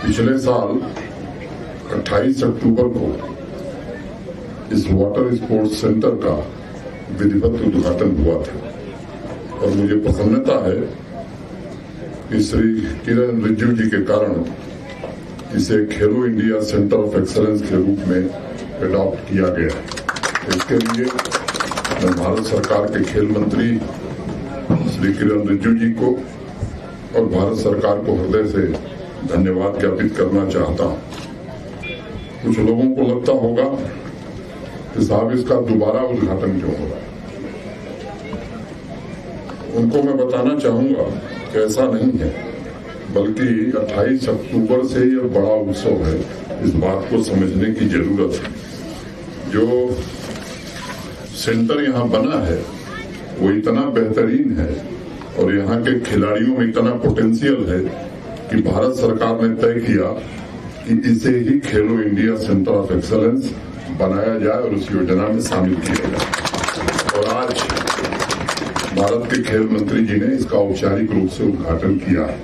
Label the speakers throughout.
Speaker 1: पिछले साल 28 अक्टूबर को इस वाटर स्पोर्ट्स सेंटर का विधिवत उद्घाटन हुआ था और मुझे प्रसन्नता है कि श्री किरण रिजिजू जी के कारण इसे खेलो इंडिया सेंटर ऑफ एक्सीलेंस के रूप में एडॉप्ट किया गया है। इसके लिए मैं भारत सरकार के खेल मंत्री श्री किरण रिजिजू जी को और भारत सरकार को हृदय से धन्यवाद ज्ञापित करना चाहता हूं। कुछ लोगों को लगता होगा कि साहब इसका दोबारा उद्घाटन क्यों हो रहा है। उनको मैं बताना चाहूंगा कि ऐसा नहीं है, बल्कि 28 अक्टूबर से यह बड़ा उत्सव है। इस बात को समझने की जरूरत है। जो सेंटर यहाँ बना है वो इतना बेहतरीन है और यहाँ के खिलाड़ियों में इतना पोटेंशियल है कि भारत सरकार ने तय किया कि इसे ही खेलो इंडिया सेंटर ऑफ एक्सीलेंस बनाया जाए और उस योजना में शामिल किया जाए। और आज भारत के खेल मंत्री जी ने इसका औपचारिक रूप से उद्घाटन किया है।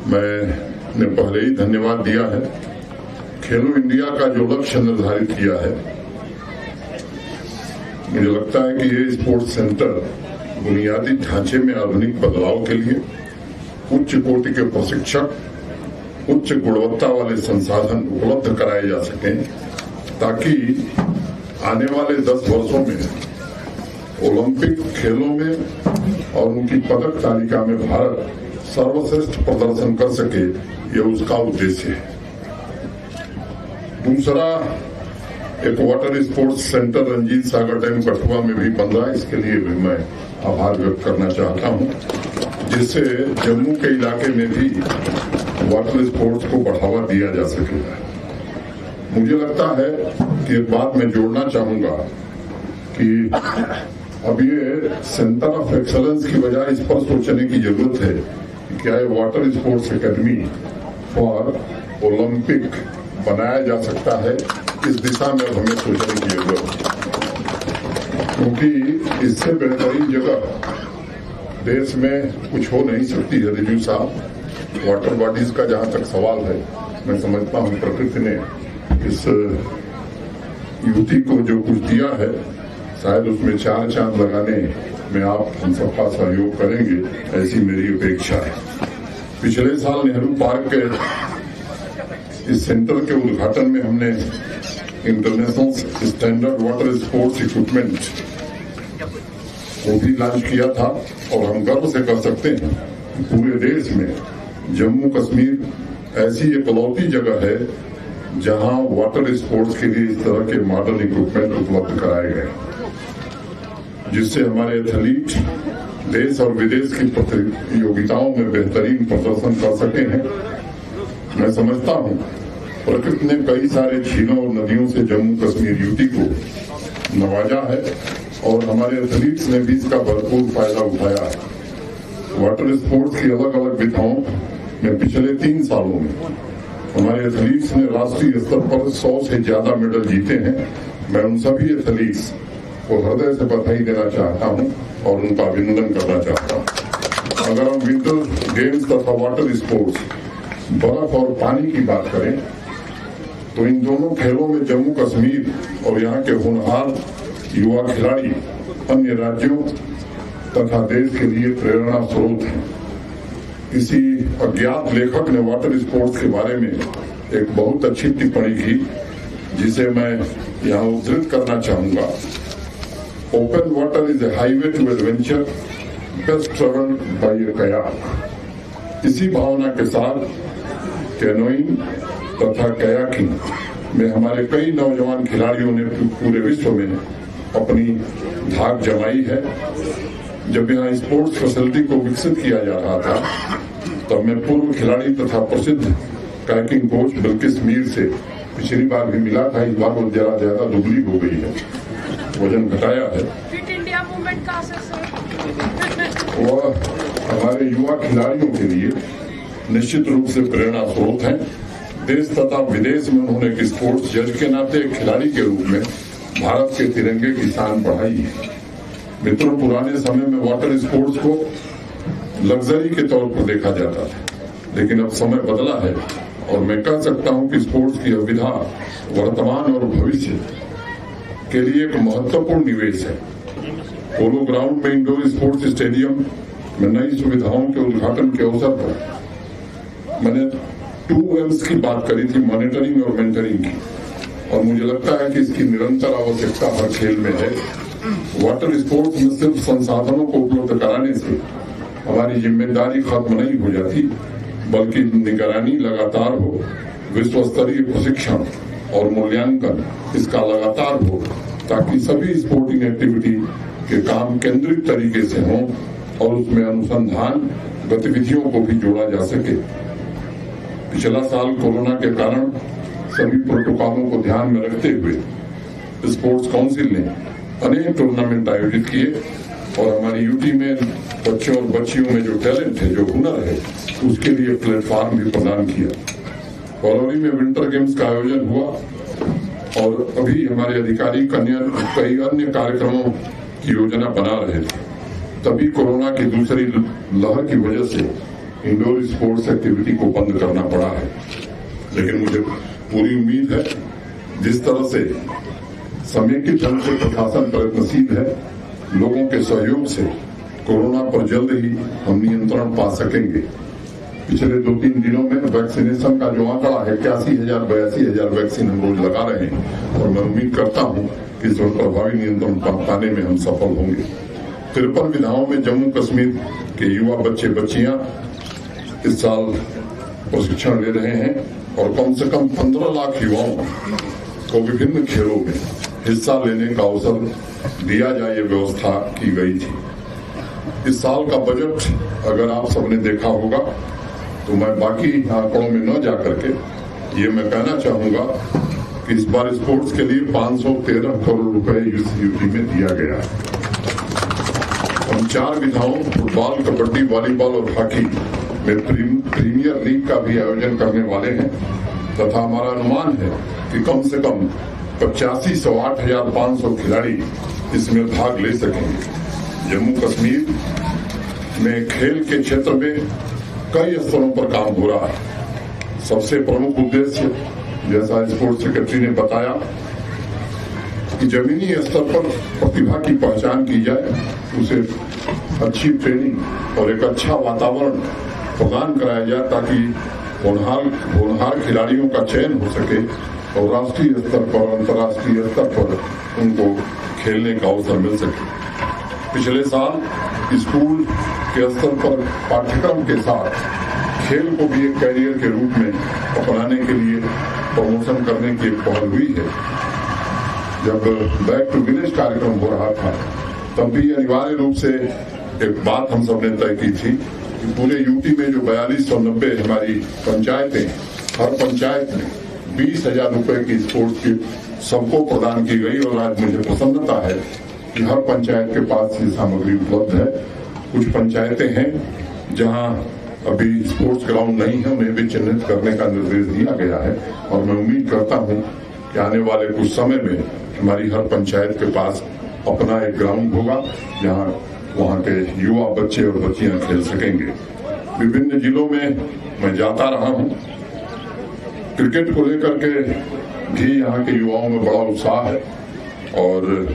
Speaker 1: मैंने पहले ही धन्यवाद दिया है। खेलो इंडिया का जो लक्ष्य निर्धारित किया है, मुझे लगता है कि ये स्पोर्ट्स सेंटर बुनियादी ढांचे में आधुनिक बदलाव के लिए उच्च कोटि के प्रशिक्षक, उच्च गुणवत्ता वाले संसाधन उपलब्ध कराए जा सकें, ताकि आने वाले 10 वर्षों में ओलंपिक खेलों में और उनकी पदक तालिका में भारत सर्वश्रेष्ठ प्रदर्शन कर सके। यह उसका उद्देश्य है। दूसरा, एक water sports centre Ranjit Sagar dam Kathua में भी बन रहा है। इसके लिए भी मैं आभार व्यक्त करना चाहता हूं, जिससे जम्मू के इलाके में भी वाटर स्पोर्ट्स को बढ़ावा दिया जा सकेगा। मुझे लगता है कि एक बात मैं जोड़ना चाहूंगा कि अब ये सेंटर ऑफ एक्सीलेंस की बजाय इस पर सोचने की जरूरत है कि क्या ये water sports academy for Olympic बनाया जा सकता है। इस दिशा में हमें सोचने की जरूरत है, क्योंकि इससे बेहतरीन जगह देश में कुछ हो नहीं सकती है। रिजिजू साहब, वाटर बॉडीज का जहां तक सवाल है, मैं समझता हूं प्रकृति ने इस युवती को जो कुछ दिया है, शायद उसमें 4 चांद लगाने में आप हम सबका सहयोग करेंगे, ऐसी मेरी अपेक्षा है। पिछले साल नेहरू पार्क के इस सेंटर के उद्घाटन में हमने international standard water sports equipment को भी लॉन्च किया था और हम गर्व से कह सकते हैं कि पूरे देश में जम्मू कश्मीर ऐसी इकलौती जगह है जहां वाटर स्पोर्ट्स के लिए इस तरह के मॉडर्न इक्विपमेंट उपलब्ध कराए गए, जिससे हमारे एथलीट देश और विदेश की प्रतियोगिताओं में बेहतरीन प्रदर्शन कर सके हैं। मैं समझता हूं प्रकृति ने कई सारे झीलों और नदियों से जम्मू कश्मीर यूटी को नवाजा है और हमारे एथलीट्स ने भी इसका भरपूर फायदा उठाया है। वाटर स्पोर्ट्स की अलग अलग विधाओं में पिछले 3 सालों में हमारे एथलीट्स ने राष्ट्रीय स्तर पर 100 से ज्यादा मेडल जीते हैं। मैं उन सभी एथलीट्स को हृदय से बधाई देना चाहता हूं और उनका अभिनंदन करना चाहता हूं। अगर हम विंटर गेम्स तथा वाटर स्पोर्ट्स, बर्फ और पानी की बात करें, तो इन दोनों खेलों में जम्मू कश्मीर और यहाँ के होनहार युवा खिलाड़ी अन्य राज्यों तथा देश के लिए प्रेरणा स्रोत हैं। किसी अज्ञात लेखक ने वाटर स्पोर्ट्स के बारे में एक बहुत अच्छी टिप्पणी की, जिसे मैं यहाँ उद्धृत करना चाहूंगा। Open water is a highway to adventure, best travelled by a kayak. इसी भावना के साथ कैनोइंग तथा कयाकिंग में हमारे कई नौजवान खिलाड़ियों ने पूरे विश्व में अपनी धाक जमाई है। जब यहाँ स्पोर्ट्स फैसिलिटी को विकसित किया जा रहा था, तब मैं पूर्व खिलाड़ी तथा प्रसिद्ध कायाकिंग कोच बिल्किस मीर से पिछली बार भी मिला था। इस बार वो जरा ज्यादा दुबली हो गई है, वजन घटाया है।
Speaker 2: फिट इंडिया मूवमेंट का असर
Speaker 1: वह हमारे युवा खिलाड़ियों के लिए निश्चित रूप से प्रेरणा स्रोत हैं। देश तथा विदेश में उन्होंने एक स्पोर्ट्स जज के नाते एक खिलाड़ी के रूप में भारत के तिरंगे की शान बढ़ाई है। मित्रों, पुराने समय में वाटर स्पोर्ट्स को लग्जरी के तौर पर देखा जाता था। लेकिन अब समय बदला है और मैं कह सकता हूं कि स्पोर्ट्स की अविधा वर्तमान और भविष्य के लिए एक महत्वपूर्ण निवेश है। पोलो ग्राउंड में इंडोर स्पोर्ट्स स्टेडियम में नई सुविधाओं के उद्घाटन के अवसर पर मैंने 2Ms की बात करी थी, मॉनिटरिंग और मेंटरिंग की, और मुझे लगता है कि इसकी निरंतर आवश्यकता हर खेल में है। वाटर स्पोर्ट्स में सिर्फ संसाधनों को उपलब्ध कराने से हमारी जिम्मेदारी खत्म नहीं हो जाती, बल्कि निगरानी लगातार हो, विश्व स्तरीय प्रशिक्षण और मूल्यांकन इसका लगातार हो, ताकि सभी स्पोर्टिंग एक्टिविटी के काम केंद्रित तरीके से हों और उसमें अनुसंधान गतिविधियों को भी जोड़ा जा सके। पिछला साल कोरोना के कारण सभी प्रोटोकॉलों को ध्यान में रखते हुए स्पोर्ट्स काउंसिल ने अनेक टूर्नामेंट आयोजित किए और हमारी यूटी में बच्चों और बच्चियों में जो टैलेंट है, जो हुनर है, उसके लिए प्लेटफॉर्म भी प्रदान किया। फरवरी में विंटर गेम्स का आयोजन हुआ और अभी हमारे अधिकारी कई अन्य कार्यक्रमों की योजना बना रहे थे। तभी कोरोना की दूसरी लहर की वजह से इंडोर स्पोर्ट्स एक्टिविटी को बंद करना पड़ा है, लेकिन मुझे पूरी उम्मीद है जिस तरह से समेकित ढंग से प्रशासन प्रयत्नशील है, लोगों के सहयोग से कोरोना पर जल्द ही हम नियंत्रण पा सकेंगे। पिछले 2-3 दिनों में वैक्सीनेशन का जो आंकड़ा है 81,000-82,000 वैक्सीन हम रोज लगा रहे हैं और मैं उम्मीद करता हूं कि इस पर प्रभावी नियंत्रण पाने में हम सफल होंगे। 53 विधाओं में जम्मू कश्मीर के युवा बच्चे बच्चियां इस साल प्रशिक्षण ले रहे हैं और कम से कम 15 लाख युवाओं को विभिन्न खेलों में हिस्सा लेने का अवसर दिया जाए, ये व्यवस्था की गई थी। इस साल का बजट अगर आप सबने देखा होगा तो मैं बाकी आंकड़ों में न जाकर के ये मैं कहना चाहूंगा कि इस बार स्पोर्ट्स के लिए 513 करोड़ रुपए इस यूटी में दिया गया है। हम 4 विधाओं फुटबॉल, कबड्डी, वॉलीबॉल और हॉकी में प्रीमियर लीग का भी आयोजन करने वाले हैं तथा हमारा अनुमान है कि कम से कम 85 से 8,500 खिलाड़ी इसमें भाग ले सकेंगे। जम्मू कश्मीर में खेल के क्षेत्र में कई स्तरों पर काम हो रहा है। सबसे प्रमुख उद्देश्य, जैसा स्पोर्ट्स सेक्रेटरी ने बताया, कि जमीनी स्तर पर प्रतिभा की पहचान की जाए, उसे अच्छी ट्रेनिंग और एक अच्छा वातावरण प्रदान कराया जाए ताकि होनहार खिलाड़ियों का चयन हो सके और राष्ट्रीय स्तर पर, अंतर्राष्ट्रीय स्तर पर उनको खेलने का अवसर मिल सके। पिछले साल स्कूल के स्तर पर पाठ्यक्रम के साथ खेल को भी एक कैरियर के रूप में अपनाने के लिए प्रमोशन करने की एक पहल हुई है। जब बैक टू विलेज कार्यक्रम हो रहा था तब भी अनिवार्य रूप से एक बात हम सबने तय की थी कि पूरे यूटी में जो 4290 हमारी पंचायतें, हर पंचायत में 20,000 रुपए की स्पोर्ट्स किट सबको प्रदान की गई और आज मुझे प्रसन्नता है कि हर पंचायत के पास ये सामग्री उपलब्ध है। कुछ पंचायतें हैं जहां अभी स्पोर्ट्स ग्राउंड नहीं है, उन्हें भी चिन्हित करने का निर्देश दिया गया है और मैं उम्मीद करता हूं कि आने वाले कुछ समय में हमारी हर पंचायत के पास अपना एक ग्राउंड होगा जहां वहां के युवा बच्चे और बच्चियां खेल सकेंगे। विभिन्न जिलों में मैं जाता रहा हूं, क्रिकेट को लेकर के भी यहाँ के युवाओं में बड़ा उत्साह है और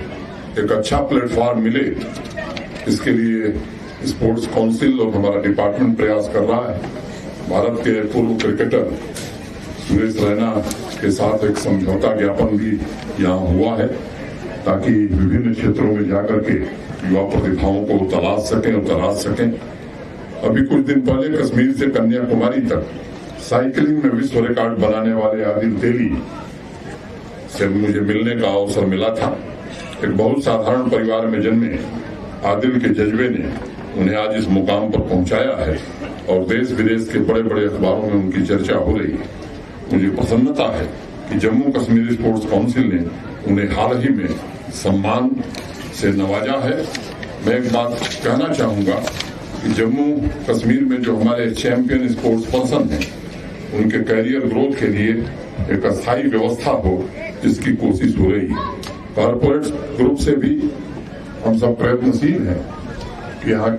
Speaker 1: एक अच्छा प्लेटफॉर्म मिले इसके लिए स्पोर्ट्स काउंसिल और हमारा डिपार्टमेंट प्रयास कर रहा है। भारत के पूर्व क्रिकेटर सुरेश रैना के साथ एक समझौता ज्ञापन भी यहाँ हुआ है ताकि विभिन्न क्षेत्रों में जाकर के युवा प्रतिभाओं को तलाश सकें और तराश सकें। अभी कुछ दिन पहले कश्मीर से कन्याकुमारी तक साइकिलिंग में विश्व रिकॉर्ड बनाने वाले आदिल तेली से मुझे मिलने का अवसर मिला था। एक बहुत साधारण परिवार में जन्मे आदिल के जज्बे ने उन्हें आज इस मुकाम पर पहुंचाया है और देश विदेश के बड़े बड़े अखबारों में उनकी चर्चा हो रही है। मुझे प्रसन्नता है कि जम्मू कश्मीर स्पोर्ट्स काउंसिल ने उन्हें हाल ही में सम्मान से नवाजा है। मैं एक बात कहना चाहूंगा कि जम्मू कश्मीर में जो हमारे चैंपियन स्पोर्ट्स पर्सन हैं, उनके कैरियर ग्रोथ के लिए एक अस्थायी व्यवस्था हो, इसकी कोशिश हो रही है। कॉर्पोरेट ग्रुप से भी हम सब प्रयत्नशील हैं कि यहाँ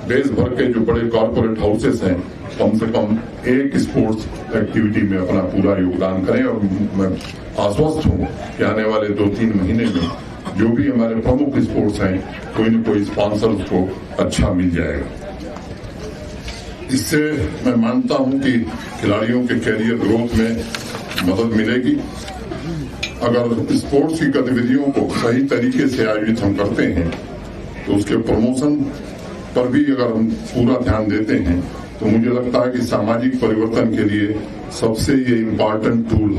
Speaker 1: देश भर के जो बड़े कॉर्पोरेट हाउसेस हैं कम से कम एक स्पोर्ट्स एक्टिविटी में अपना पूरा योगदान करें। और मैं आश्वस्त हूं कि आने वाले 2-3 महीने में जो भी हमारे प्रमुख स्पोर्ट्स हैं, कोई न कोई स्पॉन्सर को अच्छा मिल जाएगा। इससे मैं मानता हूं कि खिलाड़ियों के कैरियर ग्रोथ में मदद मिलेगी। अगर स्पोर्ट्स की गतिविधियों को सही तरीके से आयोजित हम करते हैं तो उसके प्रमोशन पर भी अगर हम पूरा ध्यान देते हैं तो मुझे लगता है कि सामाजिक परिवर्तन के लिए सबसे ये इम्पोर्टेंट टूल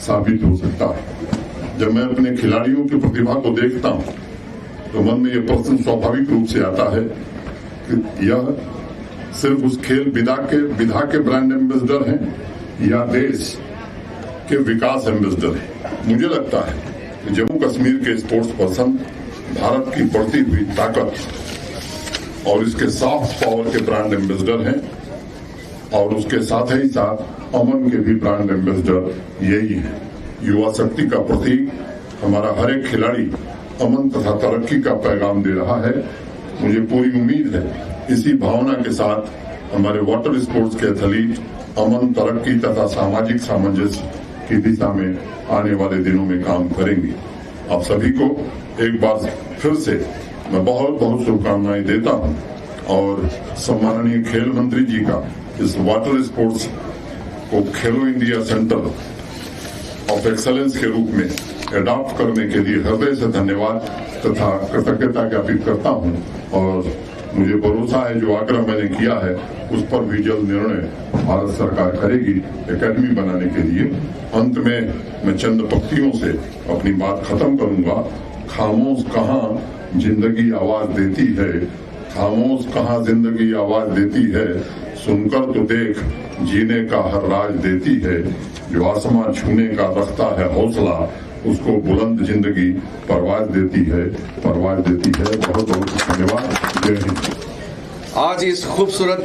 Speaker 1: साबित हो सकता है। जब मैं अपने खिलाड़ियों की प्रतिभा को देखता हूं तो मन में ये प्रश्न स्वाभाविक रूप से आता है कि यह सिर्फ उस खेल विधा के ब्रांड एम्बेसडर हैं या देश के विकास एम्बेसडर हैं। मुझे लगता है कि जम्मू कश्मीर के स्पोर्ट्स पर्सन भारत की बढ़ती हुई ताकत और इसके सॉफ्ट पावर के ब्रांड एम्बेसडर हैं और उसके साथ ही साथ अमन के भी ब्रांड एम्बेसडर यही है। युवा शक्ति का प्रतीक हमारा हर एक खिलाड़ी अमन तथा तरक्की का पैगाम दे रहा है। मुझे पूरी उम्मीद है इसी भावना के साथ हमारे वाटर स्पोर्ट्स के एथलीट अमन, तरक्की तथा सामाजिक सामंजस्य की दिशा में आने वाले दिनों में काम करेंगे। आप सभी को एक बार फिर से मैं बहुत बहुत शुभकामनाएं देता हूं और सम्माननीय खेल मंत्री जी का इस वाटर स्पोर्ट्स को खेलो इंडिया सेंटर ऑफ एक्सेलेंस के रूप में एडॉप्ट करने के लिए हृदय से धन्यवाद तथा कृतज्ञता ज्ञापित करता हूं। और मुझे भरोसा है जो आग्रह मैंने किया है उस पर भी जल्द निर्णय भारत सरकार करेगी एकेडमी बनाने के लिए। अंत में मैं चंद पंक्तियों से अपनी बात खत्म करूंगा। खामोश कहाँ जिंदगी आवाज देती है, खामोश कहाँ जिंदगी आवाज देती है, सुनकर तो देख जीने का हर राज देती है। जो आसमां छूने का रखता है हौसला, उसको बुलंद जिंदगी परवाज देती है, परवाज देती है। बहुत बहुत धन्यवाद। जय हिंद।
Speaker 3: आज इस खूबसूरत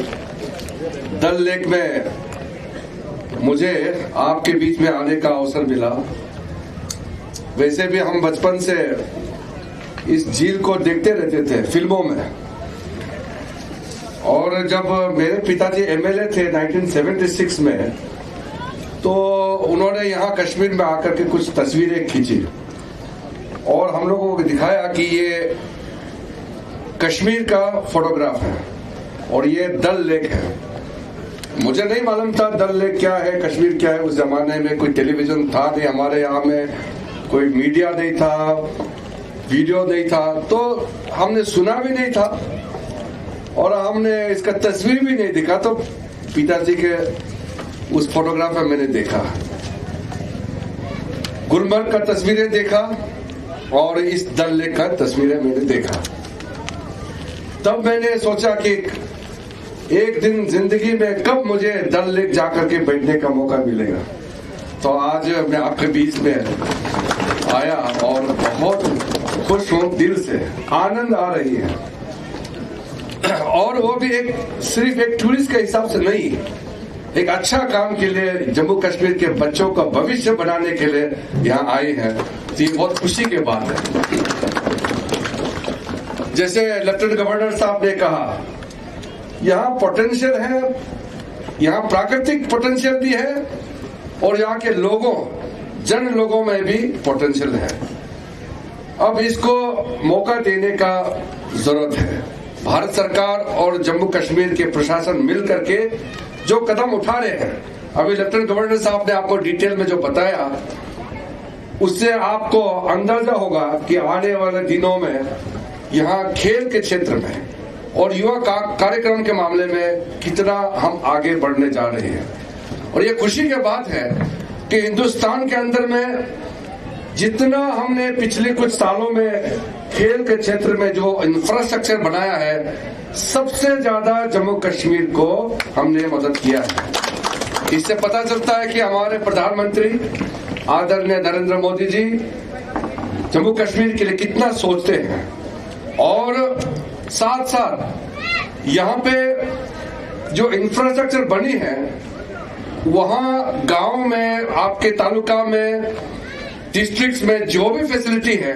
Speaker 3: डल लेक में मुझे आपके बीच में आने का अवसर मिला। वैसे भी हम बचपन से इस झील को देखते रहते थे फिल्मों में, और जब मेरे पिताजी एमएलए थे 1976 में, तो उन्होंने यहाँ कश्मीर में आकर के कुछ तस्वीरें खींची और हम लोगों को दिखाया कि ये कश्मीर का फोटोग्राफ है और ये डल लेक है। मुझे नहीं मालूम था डल लेक क्या है, कश्मीर क्या है। उस जमाने में कोई टेलीविजन था नहीं हमारे यहाँ में, कोई मीडिया नहीं था, वीडियो नहीं था, तो हमने सुना भी नहीं था और हमने इसका तस्वीर भी नहीं देखा। तो पिताजी के उस फोटोग्राफ में मैंने देखा, गुलमर्ग का तस्वीरें देखा और इस डल लेक का तस्वीरें मैंने देखा। तब मैंने सोचा कि एक दिन जिंदगी में कब मुझे डल लेक जाकर के बैठने का मौका मिलेगा। तो आज मैं आपके बीच में आया और बहुत खुश हूं, दिल से आनंद आ रही है। और वो भी सिर्फ एक टूरिस्ट के हिसाब से नहीं, एक अच्छा काम के लिए, जम्मू कश्मीर के बच्चों का भविष्य बनाने के लिए यहाँ आए हैं। तो ये बहुत खुशी की बात है। जैसे लेफ्टिनेंट गवर्नर साहब ने कहा, यहाँ पोटेंशियल है, यहाँ प्राकृतिक पोटेंशियल भी है और यहाँ के जन लोगों में भी पोटेंशियल है। अब इसको मौका देने का जरूरत है। भारत सरकार और जम्मू कश्मीर के प्रशासन मिल करके जो कदम उठा रहे हैं, अभी लेफ्टिनेंट गवर्नर साहब ने आपको डिटेल में जो बताया, उससे आपको अंदाजा होगा कि आने वाले दिनों में यहाँ खेल के क्षेत्र में और युवा कार्यक्रम के मामले में कितना हम आगे बढ़ने जा रहे हैं। और ये खुशी की बात है कि हिंदुस्तान के अंदर में जितना हमने पिछले कुछ सालों में खेल के क्षेत्र में जो इंफ्रास्ट्रक्चर बनाया है, सबसे ज्यादा जम्मू कश्मीर को हमने मदद किया है। इससे पता चलता है कि हमारे प्रधानमंत्री आदरणीय नरेंद्र मोदी जी जम्मू कश्मीर के लिए कितना सोचते हैं। और साथ साथ यहाँ पे जो इंफ्रास्ट्रक्चर बनी है, वहाँ गांव में, आपके तालुका में, डिस्ट्रिक्ट्स में जो भी फैसिलिटी है,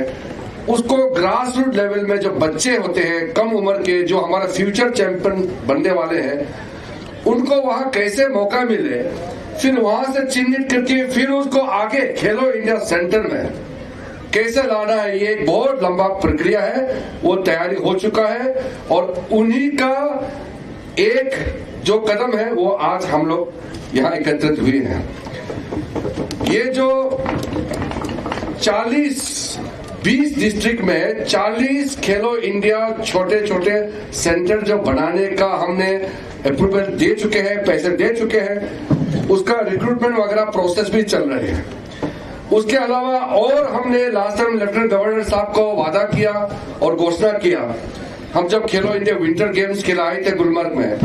Speaker 3: उसको ग्रास रूट लेवल में जो बच्चे होते हैं कम उम्र के, जो हमारा फ्यूचर चैंपियन बनने वाले हैं, उनको वहां कैसे मौका मिले, फिर वहां से चिन्हित करके फिर उसको आगे खेलो इंडिया सेंटर में कैसे लाना है, ये एक बहुत लंबा प्रक्रिया है। वो तैयारी हो चुका है और उन्हीं का एक जो कदम है वो आज हम लोग यहाँ एकत्रित हुए हैं। ये जो 20 डिस्ट्रिक्ट में 40 खेलो इंडिया छोटे छोटे सेंटर जो बनाने का हमने अप्रूवल दे चुके हैं, पैसे दे चुके हैं, उसका रिक्रूटमेंट वगैरह प्रोसेस भी चल रहे हैं। उसके अलावा और हमने लास्ट टाइम लेफ्टिनेंट गवर्नर साहब को वादा किया और घोषणा किया, हम जब खेलो इंडिया विंटर गेम्स खिलाए थे गुलमर्ग में,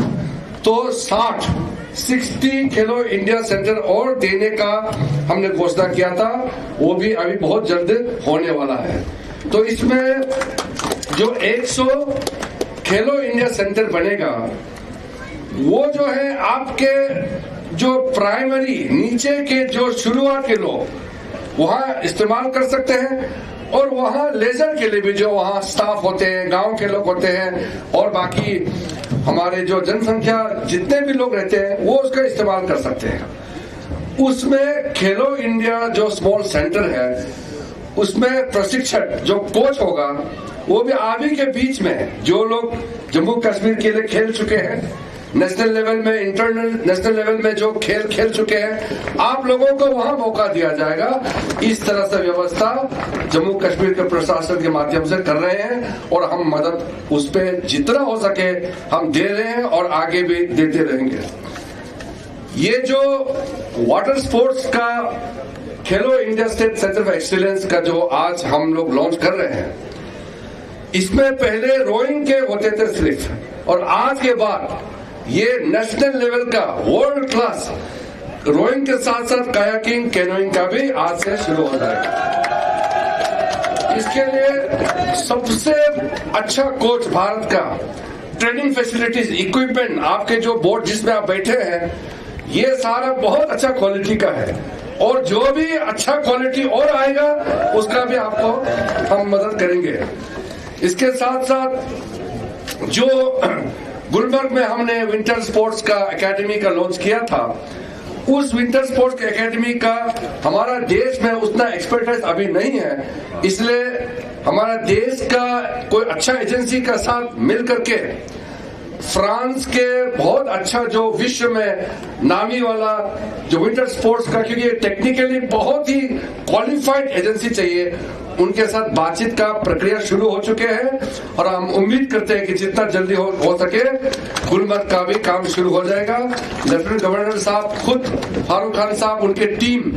Speaker 3: तो 60 खेलो इंडिया सेंटर और देने का हमने घोषणा किया था। वो भी अभी बहुत जल्द होने वाला है। तो इसमें जो 100 खेलो इंडिया सेंटर बनेगा, वो जो है आपके जो प्राइमरी नीचे के जो शुरुआत के लोग वहां इस्तेमाल कर सकते हैं, और वहां लेजर के लिए भी जो वहां स्टाफ होते हैं, गांव के लोग होते हैं और बाकी हमारे जो जनसंख्या जितने भी लोग रहते हैं वो उसका इस्तेमाल कर सकते हैं। उसमें खेलो इंडिया जो स्मॉल सेंटर है, उसमें प्रशिक्षक जो कोच होगा वो भी आप ही के बीच में जो लोग जम्मू कश्मीर के लिए खेल चुके हैं, नेशनल लेवल में, इंटरनेशनल लेवल में जो खेल चुके हैं, आप लोगों को वहां मौका दिया जाएगा। इस तरह से व्यवस्था जम्मू कश्मीर के प्रशासन के माध्यम से कर रहे हैं और हम मदद उस पर जितना हो सके हम दे रहे हैं और आगे भी देते रहेंगे। ये जो वाटर स्पोर्ट्स का खेलो India state centre of excellence का जो आज हम लोग लॉन्च कर रहे हैं, इसमें पहले रोइंग के होते थे सिर्फ, और आज के बाद ये नेशनल लेवल का वर्ल्ड क्लास रोइंग के साथ साथ कायाकिंग, कैनोइंग का भी आज से शुरू हो जाएगा। इसके लिए सबसे अच्छा कोच भारत का, ट्रेनिंग फैसिलिटीज, इक्विपमेंट, आपके जो बोर्ड जिसमें आप बैठे हैं, ये सारा बहुत अच्छा क्वालिटी का है, और जो भी अच्छा क्वालिटी और आएगा उसका भी आपको हम मदद करेंगे। इसके साथ साथ जो गुलमर्ग में हमने विंटर स्पोर्ट्स का एकेडमी का लॉन्च किया था, उस विंटर स्पोर्ट्स एकेडमी का हमारा देश में उतना एक्सपर्टाइज अभी नहीं है, इसलिए हमारा देश का कोई अच्छा एजेंसी का साथ मिल करके फ्रांस के बहुत अच्छा जो विश्व में नामी वाला जो विंटर स्पोर्ट्स का, क्योंकि टेक्निकली बहुत ही क्वालिफाइड एजेंसी चाहिए, उनके साथ बातचीत का प्रक्रिया शुरू हो चुके हैं और हम उम्मीद करते हैं कि जितना जल्दी हो सके गुलमर्ग का भी काम शुरू हो जाएगा। लेफ्टिनेंट गवर्नर साहब खुद, फारूक खान साहब, उनके टीम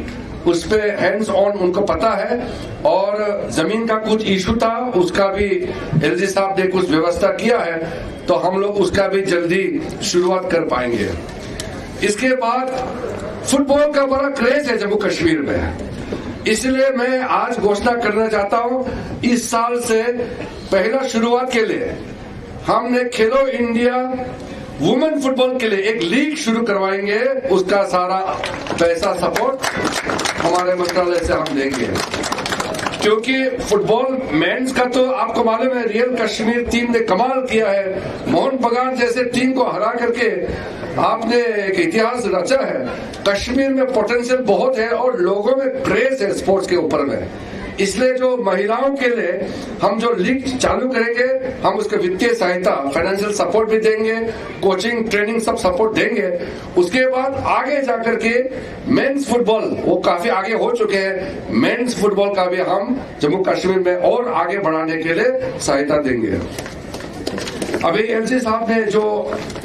Speaker 3: उस पे हैंड्स ऑन, उनको पता है, और जमीन का कुछ इशू था उसका भी एलजी साहब ने कुछ व्यवस्था किया है, तो हम लोग उसका भी जल्दी शुरुआत कर पाएंगे। इसके बाद फुटबॉल का बड़ा क्रेज है जम्मू कश्मीर में, इसलिए मैं आज घोषणा करना चाहता हूं, इस साल से पहला शुरुआत के लिए हमने खेलो इंडिया वुमेन फुटबॉल के लिए एक लीग शुरू करवाएंगे, उसका सारा पैसा सपोर्ट हमारे मंत्रालय से हम देंगे। क्योंकि फुटबॉल मेंस का तो आपको मालूम है, रियल कश्मीर टीम ने कमाल किया है, मोहन बगान जैसे टीम को हरा करके आपने एक इतिहास रचा है। कश्मीर में पोटेंशियल बहुत है और लोगों में क्रेज है स्पोर्ट्स के ऊपर में, इसलिए जो महिलाओं के लिए हम जो लीग चालू करेंगे, हम उसके वित्तीय सहायता, फाइनेंशियल सपोर्ट भी देंगे, कोचिंग, ट्रेनिंग सब सपोर्ट देंगे। उसके बाद आगे जाकर के मेंस फुटबॉल वो काफी आगे हो चुके हैं, मेंस फुटबॉल का भी हम जम्मू कश्मीर में और आगे बढ़ाने के लिए सहायता देंगे। अभी एलजी साहब ने जो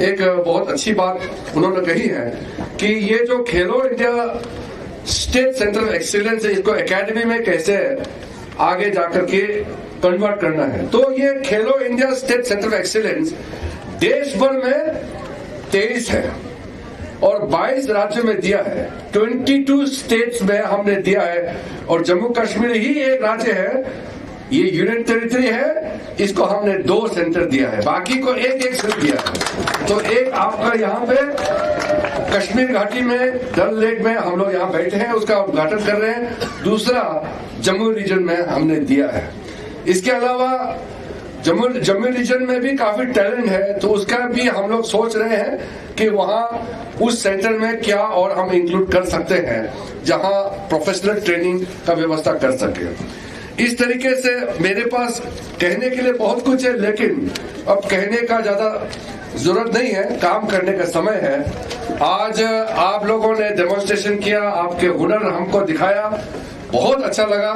Speaker 3: एक बहुत अच्छी बात उन्होंने कही है कि ये जो खेलो India state centre of excellence है, इसको एकेडमी में कैसे आगे जाकर के कन्वर्ट करना है। तो ये खेलो India state centre of excellence देश भर में 23 है और 22 राज्यों में दिया है, 22 स्टेट्स में हमने दिया है, और जम्मू कश्मीर ही एक राज्य है, ये यूनियन टेरिटरी है, इसको हमने 2 सेंटर दिया है, बाकी को एक सेंटर दिया है। तो एक आपका यहाँ पे कश्मीर घाटी में डल लेक में हम लोग यहाँ बैठे हैं, उसका उद्घाटन कर रहे हैं, दूसरा जम्मू रीजन में हमने दिया है। इसके अलावा जम्मू रीजन में भी काफी टैलेंट है, तो उसका भी हम लोग सोच रहे हैं कि वहाँ उस सेंटर में क्या और हम इंक्लूड कर सकते हैं जहाँ प्रोफेशनल ट्रेनिंग का व्यवस्था कर सके। इस तरीके से मेरे पास कहने के लिए बहुत कुछ है, लेकिन अब कहने का ज्यादा जरूरत नहीं है, काम करने का समय है। आज आप लोगों ने डेमोन्स्ट्रेशन किया, आपके हुनर हमको दिखाया, बहुत अच्छा लगा।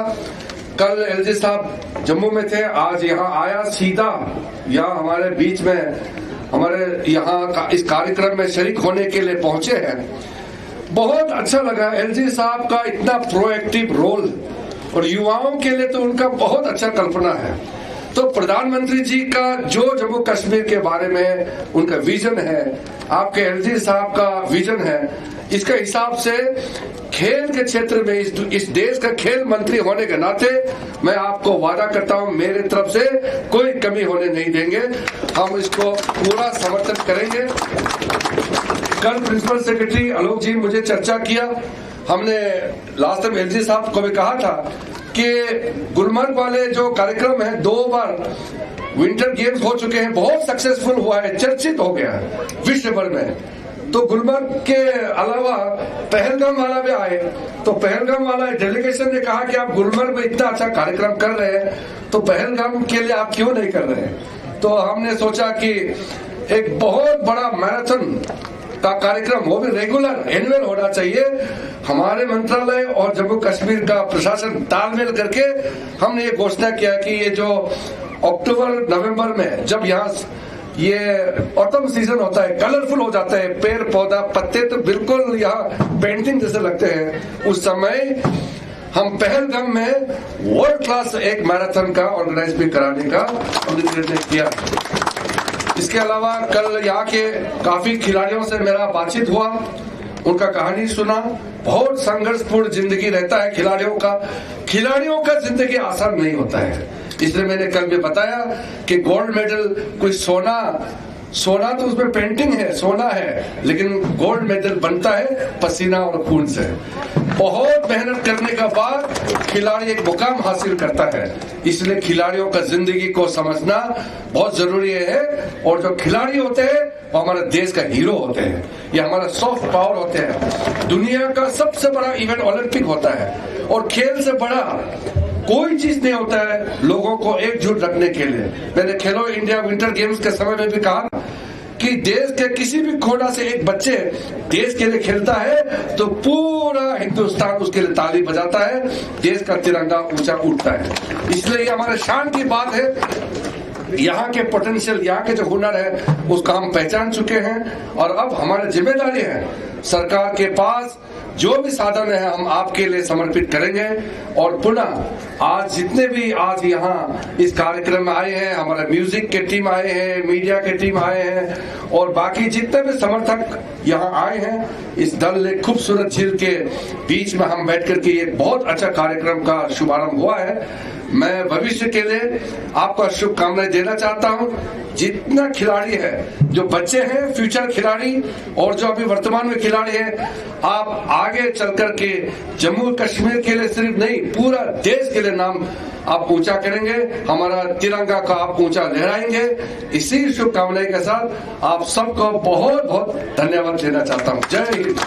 Speaker 3: कल एलजी साहब जम्मू में थे, आज यहाँ आया सीधा, यहाँ हमारे बीच में हमारे यहाँ इस कार्यक्रम में शरीक होने के लिए पहुंचे हैं। बहुत अच्छा लगा एलजी साहब का इतना प्रोएक्टिव रोल, और युवाओं के लिए तो उनका बहुत अच्छा कल्पना है। तो प्रधानमंत्री जी का जो जम्मू कश्मीर के बारे में उनका विजन है, आपके एलजी साहब का विजन है, इसके हिसाब से खेल के क्षेत्र में इस देश का खेल मंत्री होने के नाते मैं आपको वादा करता हूं, मेरे तरफ से कोई कमी होने नहीं देंगे, हम इसको पूरा समर्थन करेंगे। कल प्रिंसिपल सेक्रेटरी आलोक जी मुझे चर्चा किया, हमने लास्ट टाइम एलजी साहब को भी कहा था कि गुलमर्ग वाले जो कार्यक्रम है, 2 बार विंटर गेम्स हो चुके हैं, बहुत सक्सेसफुल हुआ है, चर्चित हो गया है विश्व भर में। तो गुलमर्ग के अलावा पहलगाम वाला भी आए, तो पहलगाम वाला डेलीगेशन ने कहा कि आप गुलमर्ग में इतना अच्छा कार्यक्रम कर रहे हैं, तो पहलगाम के लिए आप क्यों नहीं कर रहे हैं। तो हमने सोचा कि एक बहुत बड़ा मैराथन का कार्यक्रम, वो भी रेगुलर एनुअल होना चाहिए। हमारे मंत्रालय और जम्मू कश्मीर का प्रशासन तालमेल करके हमने ये घोषणा किया कि ये जो अक्टूबर नवंबर में जब यहाँ ये ऑटम सीजन होता है, कलरफुल हो जाता है, पेड़ पौधा पत्ते तो बिल्कुल यहाँ पेंटिंग जैसे लगते हैं, उस समय हम पहलगाम में वर्ल्ड क्लास एक मैराथन का ऑर्गेनाइज भी कराने का हमने निर्णय किया। इसके अलावा कल यहाँ के काफी खिलाड़ियों से मेरा बातचीत हुआ, उनका कहानी सुना। बहुत संघर्षपूर्ण जिंदगी रहता है खिलाड़ियों का जिंदगी आसान नहीं होता है। इसलिए मैंने कल भी बताया कि गोल्ड मेडल कोई सोना तो उसमें पेंटिंग है, सोना है, लेकिन गोल्ड मेडल बनता है पसीना और खून से। बहुत मेहनत करने के बाद खिलाड़ी एक मुकाम हासिल करता है, इसलिए खिलाड़ियों का जिंदगी को समझना बहुत जरूरी है। और जो खिलाड़ी होते हैं वो हमारे देश का हीरो होते हैं, ये हमारा सॉफ्ट पावर होते हैं। दुनिया का सबसे बड़ा इवेंट ओलंपिक होता है, और खेल से बड़ा कोई चीज नहीं होता है लोगों को एकजुट रखने के लिए। मैंने खेलो इंडिया विंटर गेम्स के समय में भी कहा कि देश के किसी भी कोना से एक बच्चे देश के लिए खेलता है तो पूरा हिंदुस्तान उसके लिए ताली बजाता है, देश का तिरंगा ऊंचा उठता है। इसलिए ये हमारे शान की बात है। यहाँ के पोटेंशियल, यहाँ के जो हुनर है उसका हम पहचान चुके हैं, और अब हमारी जिम्मेदारी है सरकार के पास जो भी साधन है हम आपके लिए समर्पित करेंगे। और पुनः आज जितने भी आज यहाँ इस कार्यक्रम में आए हैं, हमारे म्यूजिक के टीम आए हैं, मीडिया के टीम आए हैं, और बाकी जितने भी समर्थक यहाँ आए हैं, इस दल ने खूबसूरत झील के बीच में हम बैठ करके एक बहुत अच्छा कार्यक्रम का शुभारंभ हुआ है। मैं भविष्य के लिए आपको शुभकामनाएं देना चाहता हूँ। जितना खिलाड़ी है, जो बच्चे हैं फ्यूचर खिलाड़ी, और जो अभी वर्तमान में खिलाड़ी हैं, आप आगे चल करके जम्मू कश्मीर के लिए सिर्फ नहीं पूरा देश के लिए नाम आप ऊंचा करेंगे, हमारा तिरंगा का आप ऊंचा लहराएंगे। इसी शुभकामनाएं के साथ आप सबको बहुत बहुत धन्यवाद देना चाहता हूँ। जय हिंद।